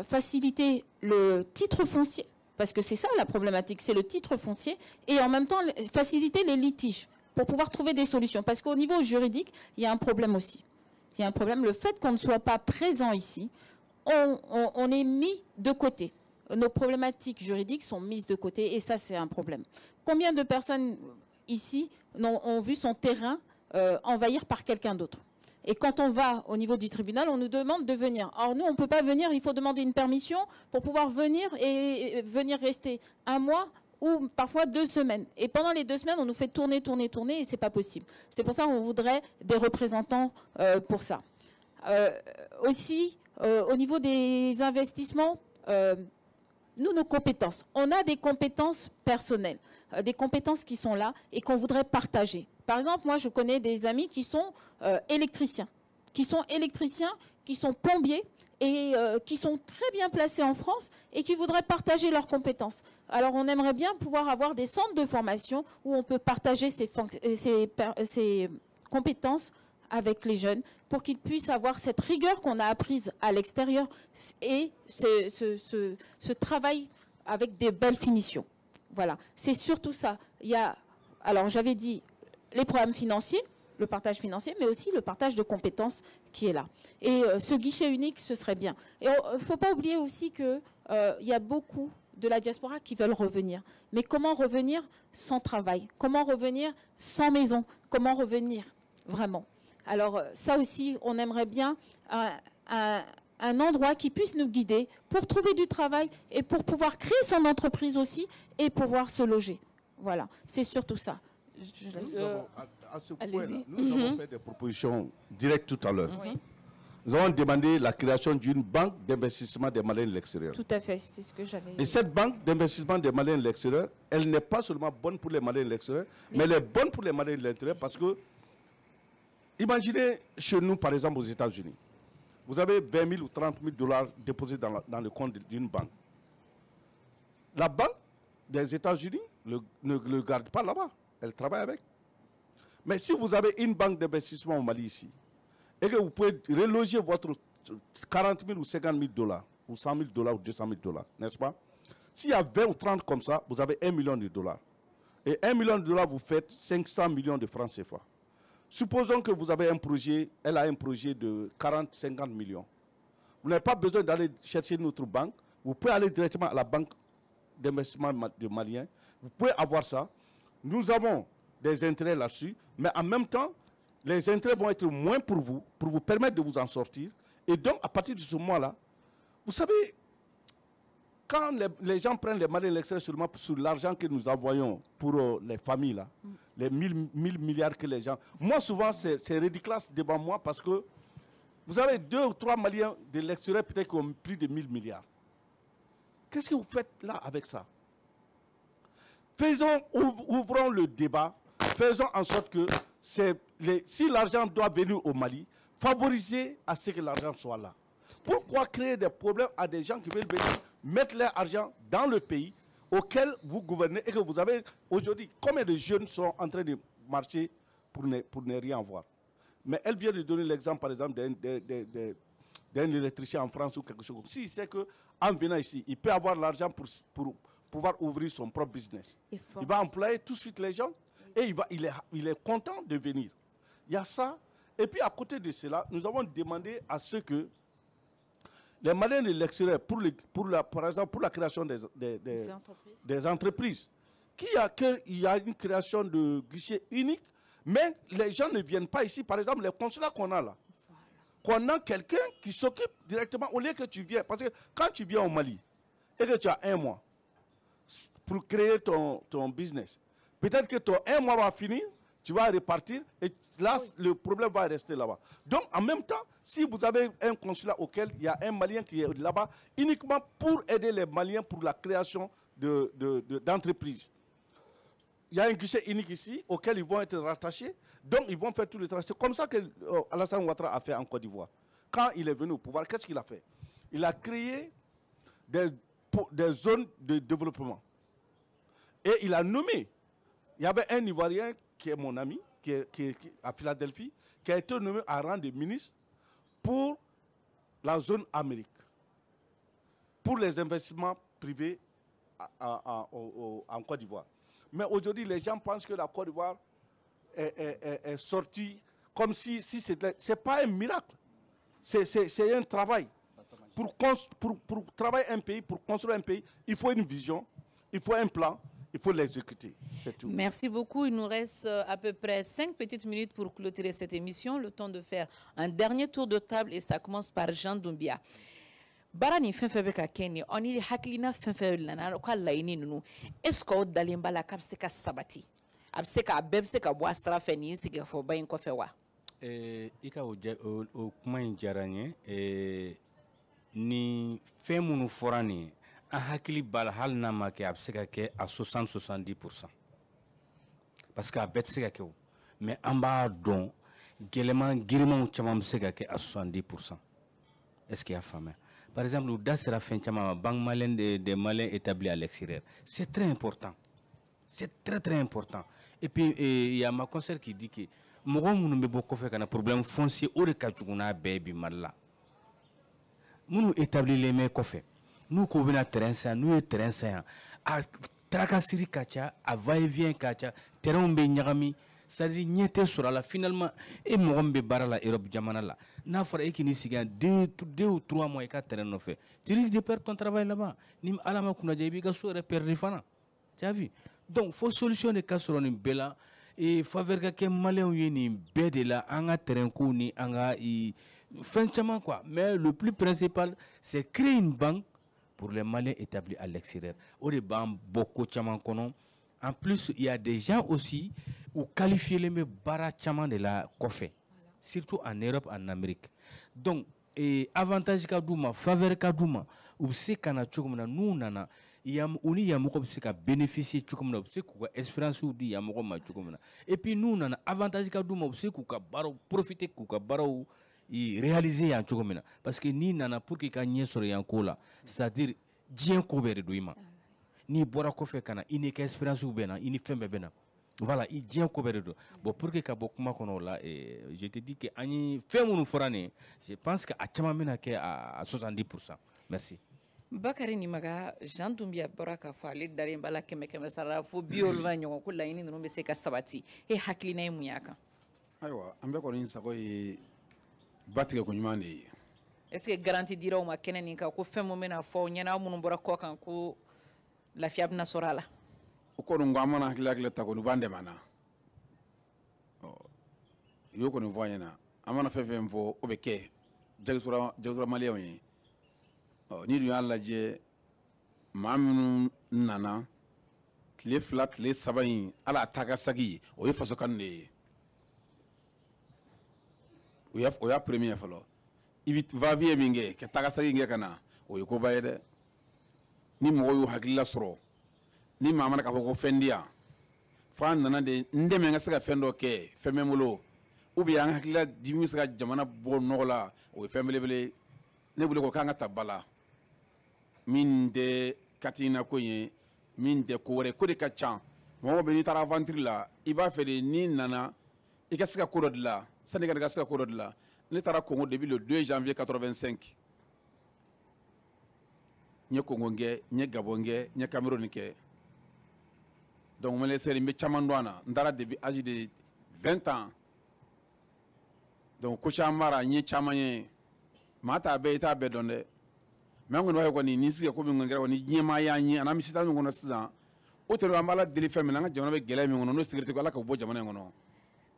faciliter le titre foncier, parce que c'est ça la problématique, c'est le titre foncier, et en même temps faciliter les litiges pour pouvoir trouver des solutions. Parce qu'au niveau juridique, il y a un problème aussi. Il y a un problème, le fait qu'on ne soit pas présent ici, on est mis de côté. Nos problématiques juridiques sont mises de côté, et ça, c'est un problème. Combien de personnes ici ont vu son terrain envahir par quelqu'un d'autre? Et quand on va au niveau du tribunal, on nous demande de venir. Or, nous, on ne peut pas venir, il faut demander une permission pour pouvoir venir et venir rester 1 mois ou parfois 2 semaines. Et pendant les 2 semaines, on nous fait tourner, et ce n'est pas possible. C'est pour ça qu'on voudrait des représentants pour ça. Aussi, au niveau des investissements, nos compétences. On a des compétences personnelles, des compétences qui sont là et qu'on voudrait partager. Par exemple, moi, je connais des amis qui sont électriciens, qui sont plombiers, et qui sont très bien placés en France et qui voudraient partager leurs compétences. Alors, on aimerait bien pouvoir avoir des centres de formation où on peut partager ces compétences avec les jeunes pour qu'ils puissent avoir cette rigueur qu'on a apprise à l'extérieur et ce travail avec des belles finitions. Voilà, c'est surtout ça. Il y a, alors, j'avais dit les programmes financiers, le partage financier, mais aussi le partage de compétences qui est là. Et ce guichet unique, ce serait bien. Et il ne faut pas oublier aussi qu'il y a beaucoup de la diaspora qui veulent revenir. Mais comment revenir sans travail? Comment revenir sans maison? Comment revenir vraiment? Alors ça aussi, on aimerait bien un endroit qui puisse nous guider pour trouver du travail et pour pouvoir créer son entreprise aussi et pouvoir se loger. Voilà, c'est surtout ça. À ce point-là, nous avons fait des propositions directes tout à l'heure. Oui. Nous avons demandé la création d'une banque d'investissement des Maliens de l'extérieur. Tout à fait, c'est ce que j'avais... Et cette banque d'investissement des Maliens de l'extérieur, elle n'est pas seulement bonne pour les Maliens de l'extérieur, mais elle est bonne pour les Maliens de l'intérieur parce que, imaginez chez nous, par exemple, aux États-Unis, vous avez 20 000 ou 30 000 dollars déposés dans le compte d'une banque. La banque des États-Unis ne le garde pas là-bas, elle travaille avec. Mais si vous avez une banque d'investissement au Mali ici, et que vous pouvez reloger votre 40 000 ou 50 000 dollars, ou 100 000 dollars ou 200 000 dollars, n'est-ce pas? S'il y a 20 ou 30 comme ça, vous avez 1 million de dollars. Et 1 million de dollars, vous faites 500 millions de francs CFA. Supposons que vous avez un projet, elle a un projet de 40, 50 millions. Vous n'avez pas besoin d'aller chercher notre banque. Vous pouvez aller directement à la banque d'investissement de Maliens. Vous pouvez avoir ça. Nous avons des intérêts là-dessus, mais en même temps, les intérêts vont être moins pour vous permettre de vous en sortir. Et donc, à partir de ce moment-là, vous savez, quand les gens prennent les Maliens de l'extérieur seulement sur l'argent que nous envoyons pour les familles, là, les 1000 milliards que les gens... Moi, souvent, c'est ridicule devant moi parce que vous avez 2 ou 3 Maliens de l'extérieur peut-être qui ont plus de 1000 milliards. Qu'est-ce que vous faites là avec ça? Ouvrons le débat. Faisons en sorte que si l'argent doit venir au Mali, favorisez à ce que l'argent soit là. Pourquoi créer des problèmes à des gens qui veulent venir mettre leur argent dans le pays auquel vous gouvernez et que vous avez aujourd'hui, combien de jeunes sont en train de marcher pour ne rien voir? Mais elle vient de donner l'exemple, par exemple, d'un électricien en France ou quelque chose. S'il sait qu'en venant ici, il peut avoir l'argent pour pouvoir ouvrir son propre business, il va employer tout de suite les gens et il est content de venir. Il y a ça. Et puis à côté de cela, nous avons demandé à ce que les Maliens de l'extérieur, par exemple pour la création des entreprises, qu'il y a une création de guichet unique, mais les gens ne viennent pas ici. Par exemple, les consulats qu'on a là, qu'on a quelqu'un qui s'occupe directement au lieu que tu viens. Parce que quand tu viens au Mali et que tu as 1 mois pour créer ton business, peut-être que ton 1 mois va finir, tu vas repartir et là, le problème va rester là-bas. Donc, en même temps, si vous avez un consulat auquel il y a un Malien qui est là-bas, uniquement pour aider les Maliens pour la création d'entreprises. Il y a un guichet unique ici auquel ils vont être rattachés, donc ils vont faire tout le travail. C'est comme ça que Alassane Ouattara a fait en Côte d'Ivoire. Quand il est venu au pouvoir, qu'est-ce qu'il a fait? Il a créé des zones de développement. Et il a nommé, il y avait un Ivoirien qui est mon ami, qui est à Philadelphie, qui a été nommé à rang de ministre pour la zone Amérique, pour les investissements privés en Côte d'Ivoire. Mais aujourd'hui, les gens pensent que la Côte d'Ivoire est sortie comme si c'était... Ce n'est pas un miracle, c'est un travail. Pour travailler un pays, pour construire un pays, il faut une vision, il faut un plan, il faut l'exécuter. C'est tout. Merci beaucoup. Il nous reste à peu près 5 petites minutes pour clôturer cette émission. Le temps de faire un dernier tour de table et ça commence par Jean Doumbia. bara ni fɛn fɛn bɛ ka kɛ ni ɔ ni hakilina fɛn fɛn nana u ka laɲini ninnu est-ce que o dalen b'a la k'a bɛ se ka sabati a bɛ se ka a bɛɛ bɛ se ka bɔ a sira fɛ nin sigikafɔba in kɔfɛ wa. I ka o kuma in diyara n ye ni fɛn minnu fɔra nin ye an hakili b'a la hali n'a ma kɛ a bɛ se ka kɛ a 60-70% parce que a bɛɛ tɛ se ka kɛ o mais an b'a dɔn gɛlɛman girimanw caman bɛ se ka kɛ a 70%. Est-ce qu'il y a faamuya? Par exemple, u da sera fɛn caman ma banque malienne des Maliens établis à l'extérieur. C'est très important. C'est très très important. Et puis il y a ma conseil qui dit que mɔgɔ minnu bɛ bɔ kɔfɛ ka na problème foncier o de ka jugu n'a bɛɛ bi Mali la. Minnu établilen bɛ kɔfɛ n'u ko bɛna terrain san n'u ye terrain san yan a tarakasiri ka ca a va et vient ka ca terrainw bɛ ɲagami c'est-à-dire ɲɛ tɛ sɔrɔ a la finalement e mɔgɔ min bɛ baara la Europe jamana la n'a fɔra e k'i ni sigi yan 2 ou 3 mois i ka terrain nɔfɛ tu risques de perdre ton travail là-bas ni Ala ma kunnaja i b'i ka so yɛrɛ perdre fana tu as vu donc fo solution de ka sɔrɔ nin bɛɛ la faveur ka kɛ maliyɛnw ye nin bɛɛ de la an ka terrain ko ni an ka fɛn caman quoi mais le plus principal c'est créer une banque pour les Maliens établis à l'extérieur o de b'an bɔ ko caman kɔnɔ en plus il y a des gens aussi u qualifiés bɛ baara caman de la kɔfɛ surtout en Europe en Amérique donc avantage ka d'u ma faveur ka d'u ma u bɛ se ka na cogo min na n'u nana u ni yamɔgɔ bɛ se ka bénéficier cogo min na u bɛ se k'u ka expérience di yamɔgɔ ma cogo min na et puis n'u nana avantage ka d'u ma u bɛ se k'u ka baaraw profiter k'u ka baaraw réaliser yan cogo min na parce que n'i nana pour que i ka ɲɛ sɔrɔ yan ko la c'est-à-dire diɲɛ ko bɛɛ de don i ma n'i bɔra kɔfɛ ka na i n'i ka expérience bɛ na i ni fɛn bɛɛ bɛ na voilà i diɲɛ ko bɛɛ de don bon pour que ka bɔ kuma kɔnɔ o la je te dis que an ye fɛn minnu fɔra nin je pense que a caman bɛna kɛ à 70%. Merci. Bakari Nimaga Jean Doumbia bɔra k'a fɔ ale dalen b'a la 100 sara fo 70 ɲɔgɔn ko laɲini ninnu bɛ se ka sabati e hakilina ye mun y'a kan. Ayiwa an bɛɛ kɔni sago ye batigɛ ko ɲuman de ye. Est-ce que garantie dira u ma kɛnɛ nin kan ko fɛn mun bɛna fɔ ɲɛna aw minnu bɔra kɔ kan ko lafiya bɛna sɔrɔ a la. O kɔni ko an mana hakili ta kɔni u b'an dɛmɛ na i y'o kɔni fɔ an ɲɛna an mana fɛn fɛn fɔ o bɛ kɛ jagisora maliyɛnw ye n'i dun y'a lajɛ maa minnu nana tile 2 tile 3 in ala a taa ka sagi o ye faso kanu de ye o y'a premier fɔlɔ i bɛ va-et-vient min kɛ ka taa ka sagi kɛ ka na o ye koba ye dɛ ni mɔgɔw y'u hakilila sɔrɔ ni maa mana k'a fɔ ko fɛn di yan fo an nana de n dɛmɛ n ka se ka fɛn dɔ kɛ fɛn bɛ n bolo ou bien an hakilila di min bɛ se ka jamana bɔ nɔgɔ la o ye fɛn belebele ne bolo ko k'an ka ta ba la min tɛ katina ko ye min tɛ ko wɛrɛ ko de ka ca mɔgɔ bɛ n'i taara aventure la i b'a fɛ de n'i nana i ka se ka ko dɔ dilan sanni ka se ka ko dɔ dilan ne taara Congo depuis le 2 janvier 85 n ye Congo kɛ n ye Gabon kɛ n ye Cameroun kɛ donc n bɛ caman dɔn a na n taara depuis âge de 20 ans donc ko caman b'a la n ye caman ye maa t'a bɛɛ i t'a bɛɛ dɔn dɛ mais an kɔni b'a fɛ kɔni ni sigi ko min kɔni kɛra kɔni diɲɛmaa y'an ye a n'an bɛ sitan min kɔnɔ sisan o tɛ an b'a la deli fɛn min na an ka jamana bɛ gɛlɛya min kɔnɔ n'o sécurité ko Ala ka bɔ jamana in kɔnɔ.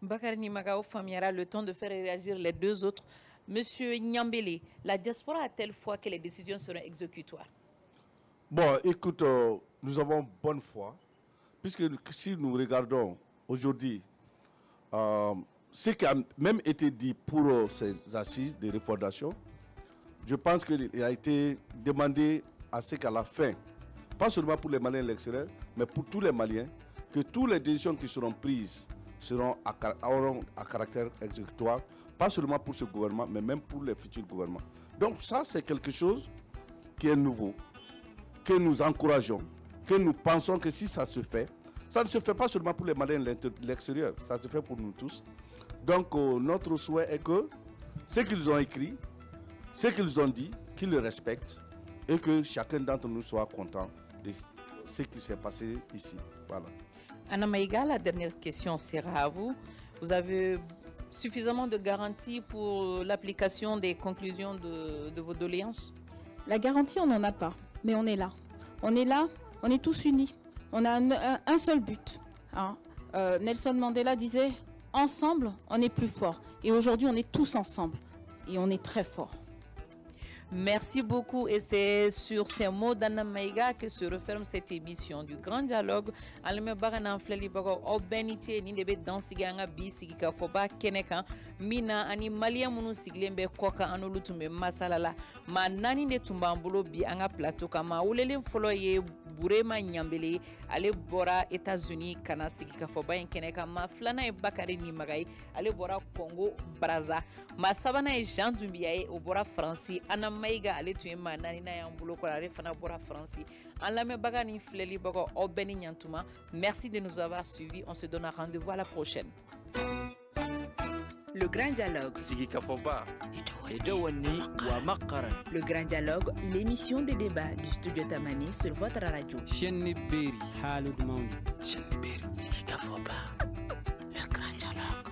Bakari Nimaga famiera le temps de faire réagir les deux autres. Monsieur Nyambele, la diaspora a-t-elle foi que les décisions seront exécutoires? Bon, écoute, nous avons bonne foi, puisque si nous regardons aujourd'hui ce qui a même été dit pour ces assises de refondation, je pense qu'il a été demandé à ce qu'à la fin, pas seulement pour les Maliens de l'extérieur, mais pour tous les Maliens, que toutes les décisions qui seront prises auront à caractère exécutoire, pas seulement pour ce gouvernement, mais même pour les futurs gouvernements. Donc ça, c'est quelque chose qui est nouveau, que nous encourageons, que nous pensons que si ça se fait, ça ne se fait pas seulement pour les Maliens de l'extérieur, ça se fait pour nous tous. Donc notre souhait est que ce qu'ils ont écrit, ce qu'ils ont dit, qu'ils le respectent et que chacun d'entre nous soit content de ce qui s'est passé ici. Voilà. Anna Maïga, la dernière question sera à vous. Vous avez suffisamment de garanties pour l'application des conclusions de vos doléances? La garantie, on n'en a pas, mais on est là. On est là, on est tous unis. On a un seul but. Hein. Nelson Mandela disait, ensemble, on est plus fort. Et aujourd'hui, on est tous ensemble. Et on est très fort. Merci beaucoup et c'est sur ces mots d'Anna Maïga que se referme cette émission du Grand Dialogue. Alme bagana fleli bago obenite ni debe dansiganga bisigi ka foba keneka mina ani malia munu siglembe koka anulutume masalala ma nani de tumbambulo bi anga plateau kama ulele folo ye burema nyambele ale bora États-Unis kana sigi ka foba keneka ma flana e bakari ni magai ale bora Congo Brazza ma sabana e Jean Dumbia e obora France Anna Maïga ale tuema nani na yambulo ko ale fana bora France en la bagani fleli bago obeni nyantuma. Merci de nous avoir suivis. On se donne un rendez-vous à la prochaine. Le Grand Dialogue. Le Grand Dialogue, l'émission des débats du studio Tamani sur votre radio. Le Grand Dialogue.